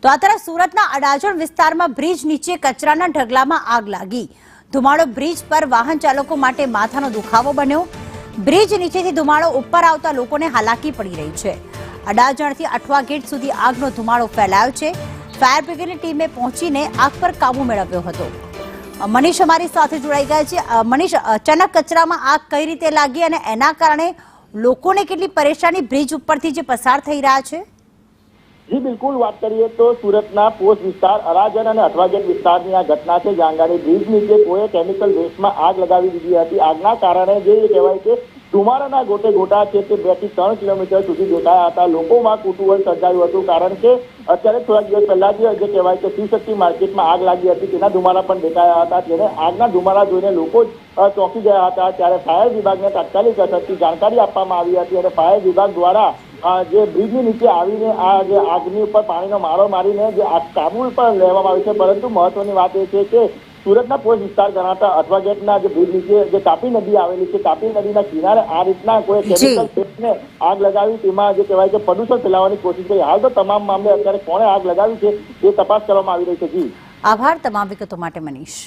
તો આ તરફ સુરતના અડાજણ વિસ્તારમાં બ્રિજ નીચે કચરાના ઢગલામાં આગ લાગી। ધુમાડો બ્રિજ પર વાહન ચાલકો માટે માથાનો દુખાવો બન્યો। બ્રિજ નીચેથી ધુમાડો ઉપર આવતા લોકોને હાલાકી પડી રહી છે। અડાજણથી અઠવા ગેટ સુધી આગનો ધુમાડો ફેલાયો છે। ફાયર બ્રિગેડની ટીમે પહોંચીને આગ પર કાબુ મેળવ્યો હતો। મનીષ અમારી સાથે જોડાઈ ગયા છે। મનીષ, અચાનક કચરામાં આગ કઈ રીતે લાગી અને એના કારણે લોકોને કેટલી પરેશાની બ્રિજ ઉપરથી જે પસાર થઈ રહ્યા છે? जी बिल्कुल, बात करिए तो सूरतना पोस्ट विस्तार अराजन और अठवा गेट विस्तारनी आ घटना है। ज्યાં આગળ બ્રિજ નીચે કોઈ કેમિકલ વેસ્ટમાં આગ લગાવી દીધી હતી। આગના કારણે જે કહેવાય કે ધુમાડાના ગોટે ગોટા છે તે 2 થી 3 કિલોમીટર સુધી દેખાયા હતા। લોકોમાં કુતૂહલ સર્જાયું હતું, કારણ કે અત્યારે થોડા દિવસ પહેલા જે કહેવાય કે શિવશક્તિ માર્કેટમાં આગ લાગી હતી તેના ધુમાડા પણ દેખાયા હતા। તેને આગના ધુમાડા જોઈને લોકો ચોંકી ગયા હતા। ત્યારે ફાયર વિભાગને તાત્કાલિક અસરથી જાણકારી આપવામાં આવી હતી અને ફાયર વિભાગ દ્વારા જે બ્રિજની નીચે આવીને આ જે આગની ઉપર પાણીનો મારો મારીને જે આગ કાબુ પર લેવામાં આવી છે। પરંતુ મહત્વની વાત એ છે કે સુરતના પોસ્ટ વિસ્તાર ગણાતા અઠવા ગેટના જે બ્રિજ નીચે જે તાપી નદી આવેલી છે, તાપી નદીના કિનારે આ રીતના કોઈ કેમિકલ વેસ્ટને આગ લગાવી તેમાં જે કહેવાય કે પ્રદૂષણ ફેલાવવાની કોશિશ કરી। હાલ તો તમામ મામલે અત્યારે કોણે આગ લગાવી છે તે તપાસ કરવામાં આવી રહી છે। જી, આભાર તમામ વિગતો માટે મનીષ।